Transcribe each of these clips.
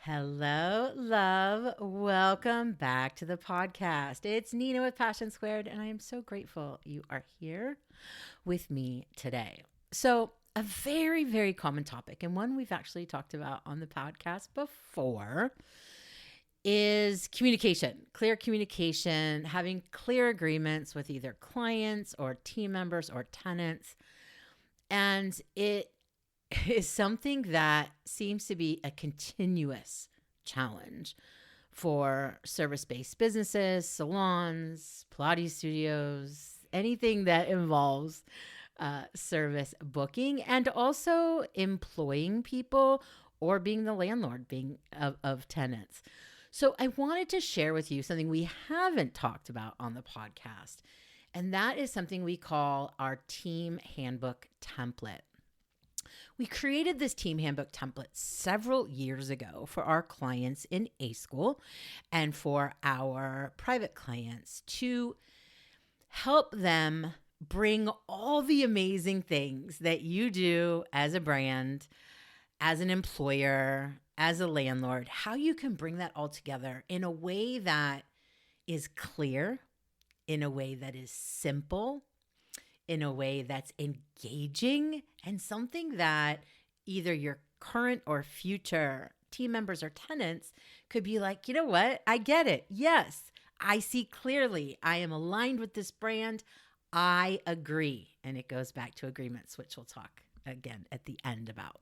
Hello, love. Welcome back to the podcast. It's Nina with Passion Squared, and I am so grateful you are here with me today. So, a very, very common topic, and one we've actually talked about on the podcast before, is communication, clear communication, having clear agreements with either clients or team members or tenants. And it is something that seems to be a continuous challenge for service-based businesses, salons, Pilates studios, anything that involves service booking, and also employing people or being the landlord of tenants. So I wanted to share with you something we haven't talked about on the podcast, and that is something we call our team handbook template. We created this team handbook template several years ago for our clients in A School and for our private clients to help them bring all the amazing things that you do as a brand, as an employer, as a landlord, how you can bring that all together in a way that is clear, in a way that is simple, in a way that's engaging, and something that either your current or future team members or tenants could be like, you know what? I get it. Yes, I see clearly. I am aligned with this brand. I agree. And it goes back to agreements, which we'll talk again at the end about.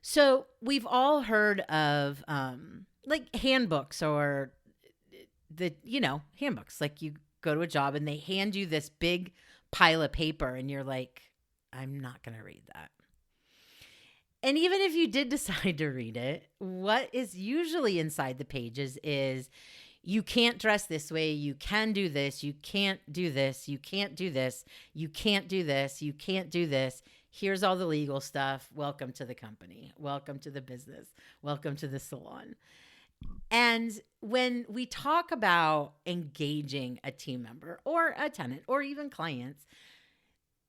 So we've all heard of like handbooks or handbooks. Like you go to a job and they hand you this big pile of paper and you're like, I'm not going to read that. And even if you did decide to read it, what is usually inside the pages is you can't dress this way, you can do this, you can't do this, you can't do this, you can't do this, you can't do this. Here's all the legal stuff. Welcome to the company. Welcome to the business. Welcome to the salon. And when we talk about engaging a team member or a tenant or even clients,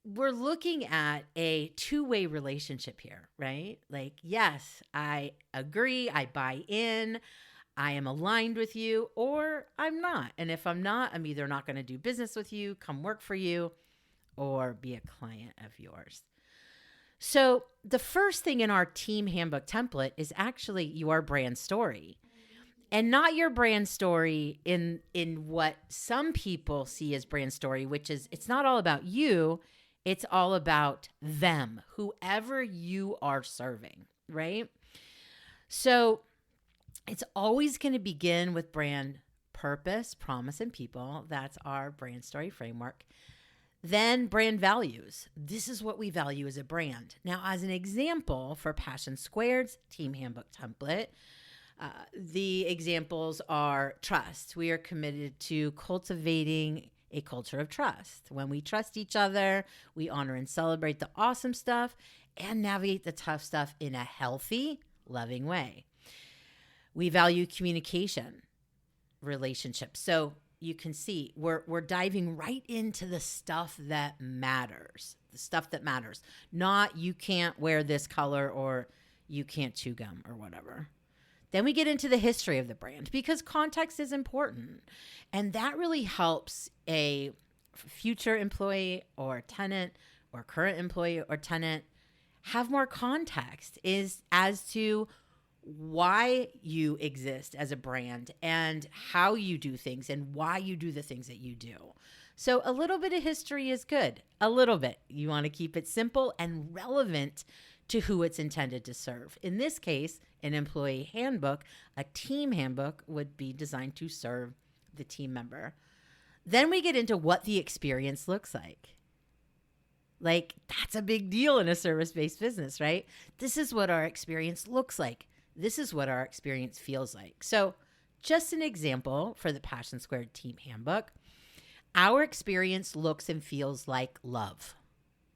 we're looking at a two-way relationship here, right? Like, yes, I agree, I buy in, I am aligned with you, or I'm not. And if I'm not, I'm either not going to do business with you, come work for you, or be a client of yours. So the first thing in our team handbook template is actually your brand story. And not your brand story in what some people see as brand story, which is it's not all about you. It's all about them, whoever you are serving, right? So it's always going to begin with brand purpose, promise, and people. That's our brand story framework. Then brand values. This is what we value as a brand. Now, as an example for Passion Squared's team handbook template, the examples are trust. We are committed to cultivating a culture of trust. When we trust each other, we honor and celebrate the awesome stuff and navigate the tough stuff in a healthy, loving way. We value communication, relationships. So you can see we're diving right into the stuff that matters, not you can't wear this color or you can't chew gum or whatever. Then we get into the history of the brand because context is important. And that really helps a future employee or tenant or current employee or tenant have more context as to why you exist as a brand and how you do things and why you do the things that you do. So a little bit of history is good. A little bit. You want to keep it simple and relevant to who it's intended to serve. In this case, an employee handbook, a team handbook would be designed to serve the team member. Then we get into what the experience looks like. Like, that's a big deal in a service-based business, right? This is what our experience looks like. This is what our experience feels like. So just an example for the Passion Squared team handbook. Our experience looks and feels like love.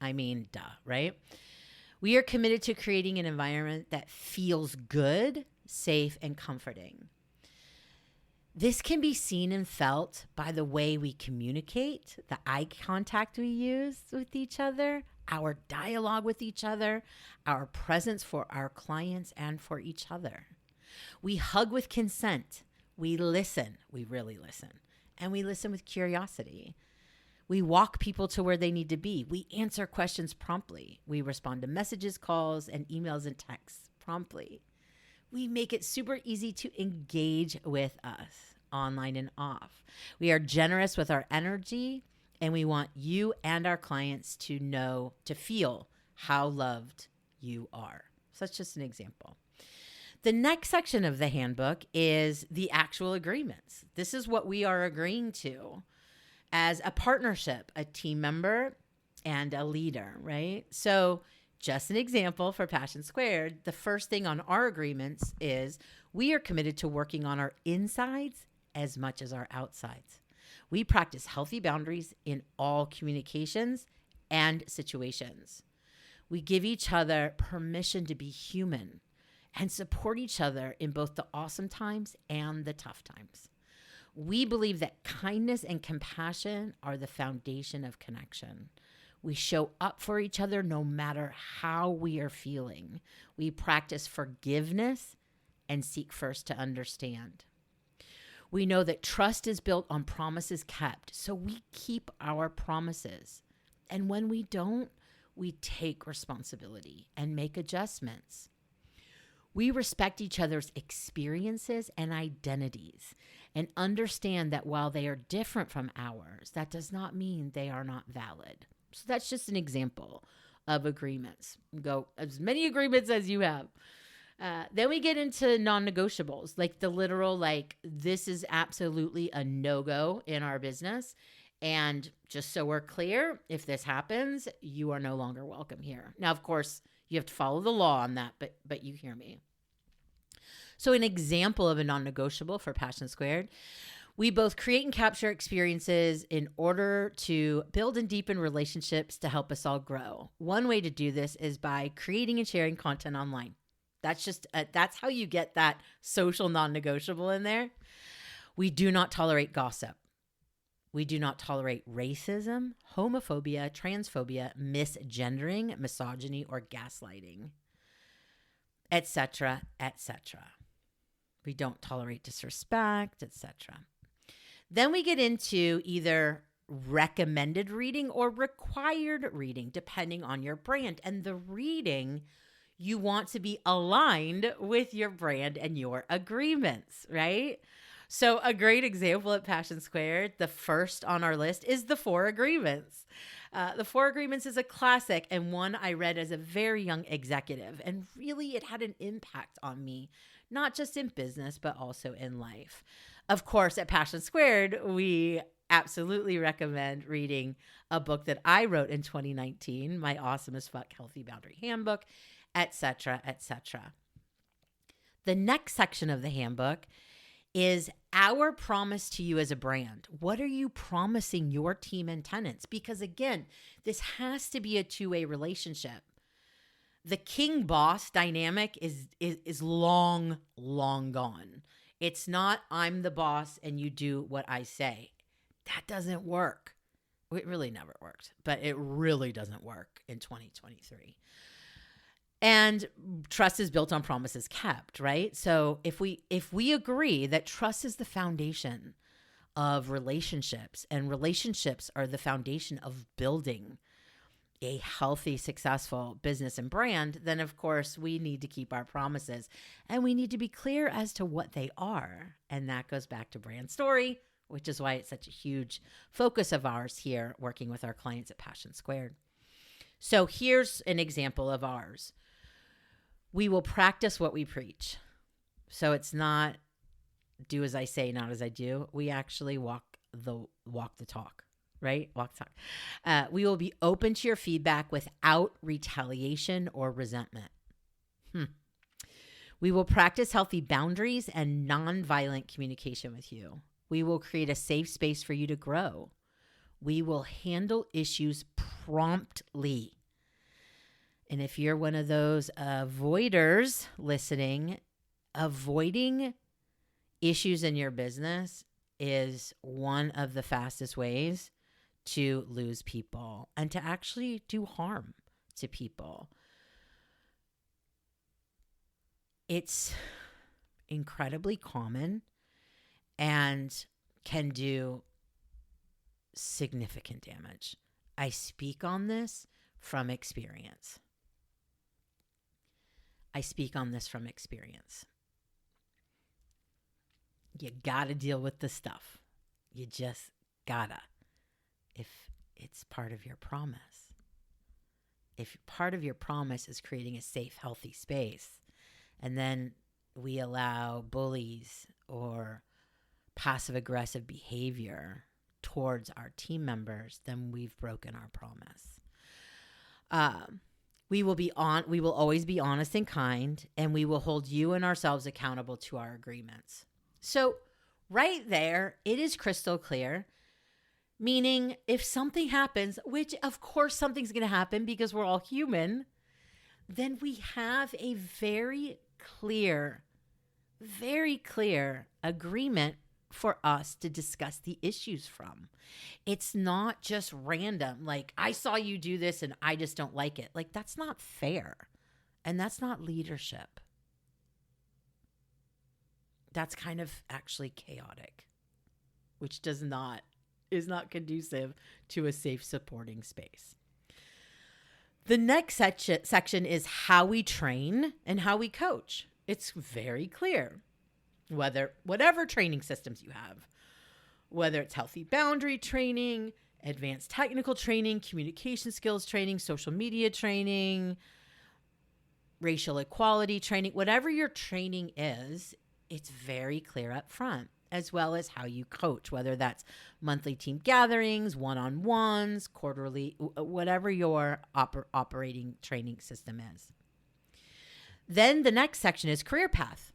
I mean, duh, right? We are committed to creating an environment that feels good, safe, and comforting. This can be seen and felt by the way we communicate, the eye contact we use with each other, our dialogue with each other, our presence for our clients and for each other. We hug with consent. We listen. We really listen. And we listen with curiosity. We walk people to where they need to be. We answer questions promptly. We respond to messages, calls, and emails and texts promptly. We make it super easy to engage with us online and off. We are generous with our energy, and we want you and our clients to feel how loved you are. So that's just an example. The next section of the handbook is the actual agreements. This is what we are agreeing to as a partnership, a team member, and a leader, right? So just an example for Passion Squared, the first thing on our agreements is we are committed to working on our insides as much as our outsides. We practice healthy boundaries in all communications and situations. We give each other permission to be human and support each other in both the awesome times and the tough times. We believe that kindness and compassion are the foundation of connection. We show up for each other no matter how we are feeling. We practice forgiveness and seek first to understand. We know that trust is built on promises kept, so we keep our promises. And when we don't, we take responsibility and make adjustments. We respect each other's experiences and identities and understand that while they are different from ours, that does not mean they are not valid. So that's just an example of agreements. Go as many agreements as you have. Then we get into non-negotiables, like the literal, like this is absolutely a no-go in our business. And just so we're clear, if this happens, you are no longer welcome here. Now, of course, you have to follow the law on that, but you hear me. So an example of a non-negotiable for Passion Squared, we both create and capture experiences in order to build and deepen relationships to help us all grow. One way to do this is by creating and sharing content online. That's how you get that social non-negotiable in there. We do not tolerate gossip. We do not tolerate racism, homophobia, transphobia, misgendering, misogyny, or gaslighting, etc., etc. We don't tolerate disrespect, etc. Then we get into either recommended reading or required reading, depending on your brand. And the reading, you want to be aligned with your brand and your agreements, right? So a great example at Passion Squared, the first on our list is the 4 Agreements. The 4 Agreements is a classic and one I read as a very young executive. And really it had an impact on me, not just in business, but also in life. Of course, at Passion Squared, we absolutely recommend reading a book that I wrote in 2019, my Awesome as Fuck Healthy Boundary Handbook, etc., etc. The next section of the handbook is our promise to you as a brand. What are you promising your team and tenants? Because again, this has to be a two-way relationship. The king boss dynamic is long, long gone. It's not I'm the boss and you do what I say. That doesn't work. It really never worked, but it really doesn't work in 2023. And trust is built on promises kept, right? So if we agree that trust is the foundation of relationships, and relationships are the foundation of building a healthy, successful business and brand, then of course we need to keep our promises and we need to be clear as to what they are. And that goes back to brand story, which is why it's such a huge focus of ours here working with our clients at Passion Squared. So here's an example of ours. We will practice what we preach. So it's not do as I say, not as I do. We actually walk the talk. Right? Walk talk. We will be open to your feedback without retaliation or resentment. We will practice healthy boundaries and nonviolent communication with you. We will create a safe space for you to grow. We will handle issues promptly. And if you're one of those avoiders listening, avoiding issues in your business is one of the fastest ways to lose people and to actually do harm to people. It's incredibly common and can do significant damage. I speak on this from experience. You gotta deal with the stuff. You just gotta. If it's part of your promise. If part of your promise is creating a safe, healthy space, and then we allow bullies or passive aggressive behavior towards our team members, then we've broken our promise. We will always be honest and kind, and we will hold you and ourselves accountable to our agreements. So right there, it is crystal clear, meaning if something happens, which of course something's going to happen because we're all human, then we have a very clear agreement for us to discuss the issues from. It's not just random, like, I saw you do this and I just don't like it. Like, that's not fair. And that's not leadership. That's kind of actually chaotic, which is not conducive to a safe, supporting space. The next section is how we train and how we coach. It's very clear. Whatever training systems you have, whether it's healthy boundary training, advanced technical training, communication skills training, social media training, racial equality training, whatever your training is, it's very clear up front, as well as how you coach, whether that's monthly team gatherings, one-on-ones, quarterly, whatever your operating training system is. Then the next section is career path.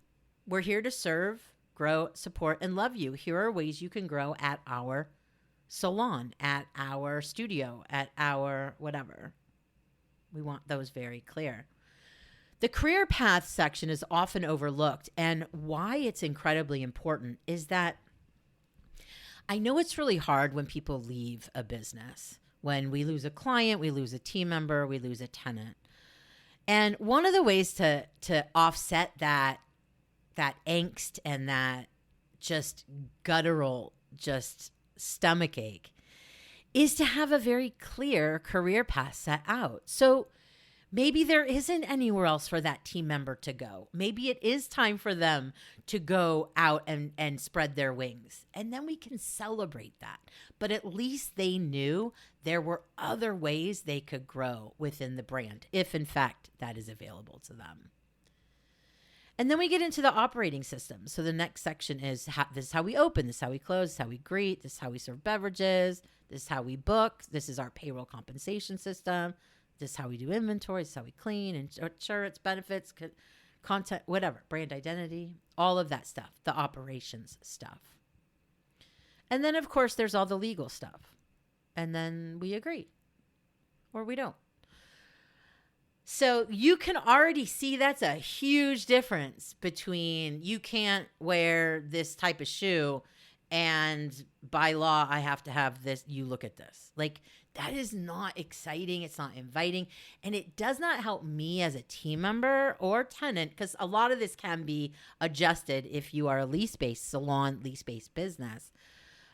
We're here to serve, grow, support, and love you. Here are ways you can grow at our salon, at our studio, at our whatever. We want those very clear. The career path section is often overlooked, and why it's incredibly important is that I know it's really hard when people leave a business. When we lose a client, we lose a team member, we lose a tenant. And one of the ways to offset that angst and that just guttural, just stomach ache is to have a very clear career path set out. So maybe there isn't anywhere else for that team member to go. Maybe it is time for them to go out and spread their wings. And then we can celebrate that. But at least they knew there were other ways they could grow within the brand, if in fact that is available to them. And then we get into the operating system. So the next section is this is how we open, this is how we close, this is how we greet, this is how we serve beverages, this is how we book, this is our payroll compensation system, this is how we do inventory, this is how we clean, insurance, benefits, content, whatever, brand identity, all of that stuff, the operations stuff. And then, of course, there's all the legal stuff. And then we agree or we don't. So you can already see that's a huge difference between you can't wear this type of shoe and by law I have to have this. You look at this. Like, that is not exciting. It's not inviting. And it does not help me as a team member or tenant, because a lot of this can be adjusted if you are a lease-based salon, lease-based business.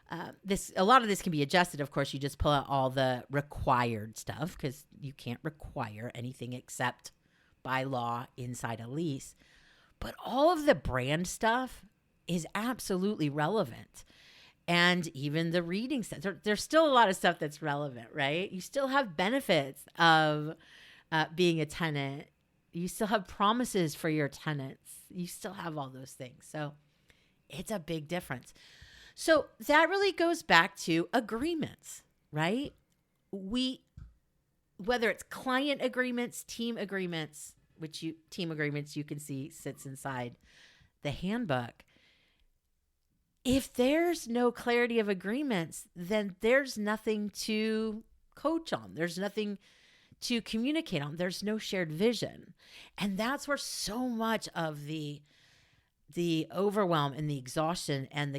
A lot of this can be adjusted. Of course, you just pull out all the required stuff because you can't require anything except by law inside a lease. But all of the brand stuff is absolutely relevant. And even the reading stuff, there's still a lot of stuff that's relevant, right? You still have benefits of being a tenant. You still have promises for your tenants. You still have all those things. So it's a big difference. So that really goes back to agreements, right? Whether it's client agreements, team agreements, team agreements you can see sits inside the handbook. If there's no clarity of agreements, then there's nothing to coach on. There's nothing to communicate on. There's no shared vision. And that's where so much of the overwhelm and the exhaustion and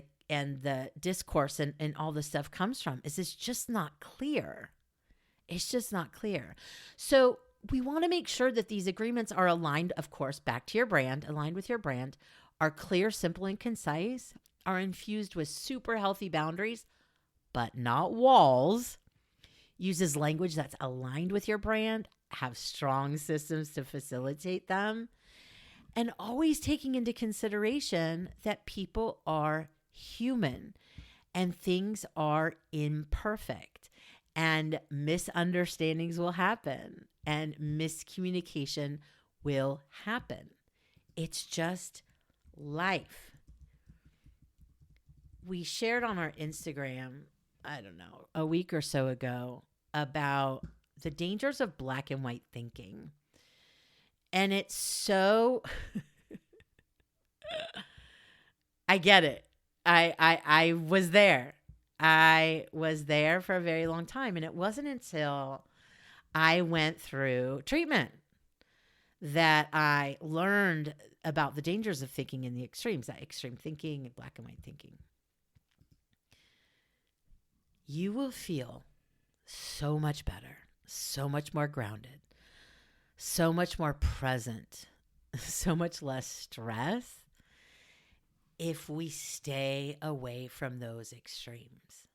the discourse and all this stuff comes from, is it's just not clear. It's just not clear. So we want to make sure that these agreements are aligned, of course, back to your brand, aligned with your brand, are clear, simple, and concise, are infused with super healthy boundaries, but not walls, uses language that's aligned with your brand, have strong systems to facilitate them, and always taking into consideration that people are human and things are imperfect and misunderstandings will happen and miscommunication will happen. It's just life. We shared on our Instagram, I don't know, a week or so ago about the dangers of black and white thinking. And it's so, I get it. I was there. I was there for a very long time. And it wasn't until I went through treatment that I learned about the dangers of thinking in the extremes, that extreme thinking and black and white thinking. You will feel so much better, so much more grounded, so much more present, so much less stress if we stay away from those extremes.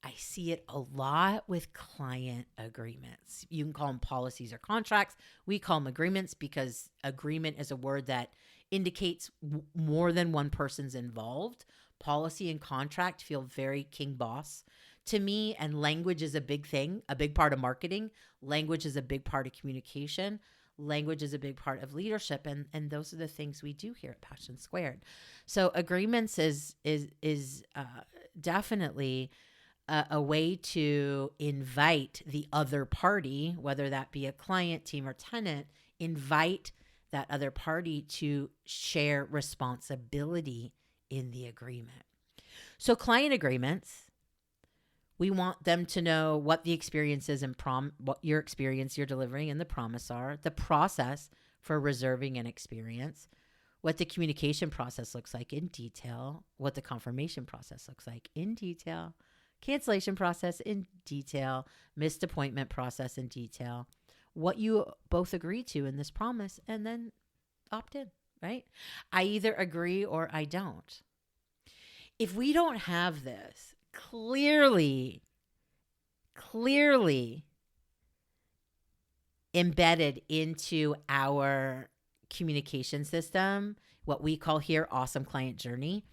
I see it a lot with client agreements. You can call them policies or contracts. We call them agreements because agreement is a word that indicates more than one person's involved. Policy and contract feel very king boss to me, and language is a big thing, a big part of marketing. Language is a big part of communication. Language is a big part of leadership, and those are the things we do here at Passion Squared. So agreements is definitely a way to invite the other party, whether that be a client, team, or tenant, invite that other party to share responsibility in the agreement. So client agreements, we want them to know what the experience is and what your experience you're delivering and the promise are, the process for reserving an experience, what the communication process looks like in detail, what the confirmation process looks like in detail, cancellation process in detail, missed appointment process in detail, what you both agree to in this promise, and then opt in, right? I either agree or I don't. If we don't have this clearly embedded into our communication system, what we call here awesome client journey,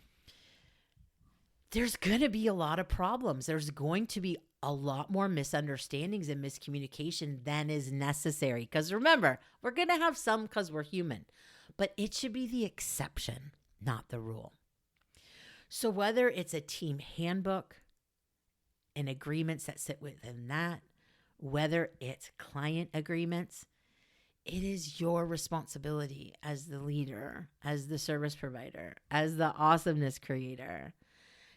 there's going to be a lot of problems. There's going to be a lot more misunderstandings and miscommunication than is necessary. Because remember, we're going to have some because we're human, but it should be the exception, not the rule. So whether it's a team handbook and agreements that sit within that, whether it's client agreements, it is your responsibility as the leader, as the service provider, as the awesomeness creator,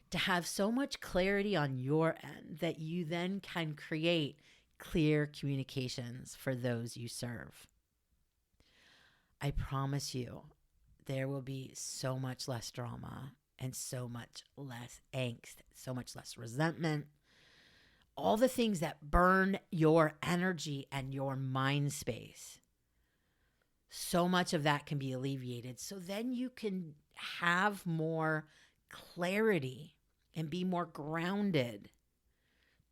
to have so much clarity on your end that you then can create clear communications for those you serve. I promise you, there will be so much less drama and so much less angst, so much less resentment, all the things that burn your energy and your mind space. So much of that can be alleviated. So then you can have more clarity and be more grounded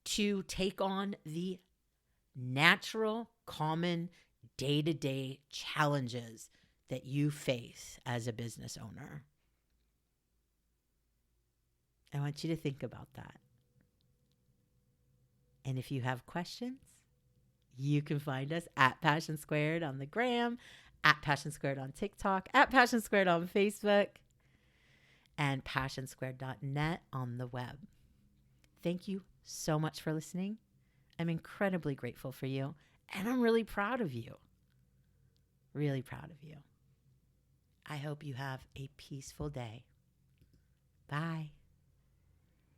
to take on the natural, common, day-to-day challenges that you face as a business owner. I want you to think about that. And if you have questions, you can find us at Passion Squared on the gram, at Passion Squared on TikTok, at Passion Squared on Facebook, and passionsquared.net on the web. Thank you so much for listening. I'm incredibly grateful for you, and I'm really proud of you. Really proud of you. I hope you have a peaceful day. Bye.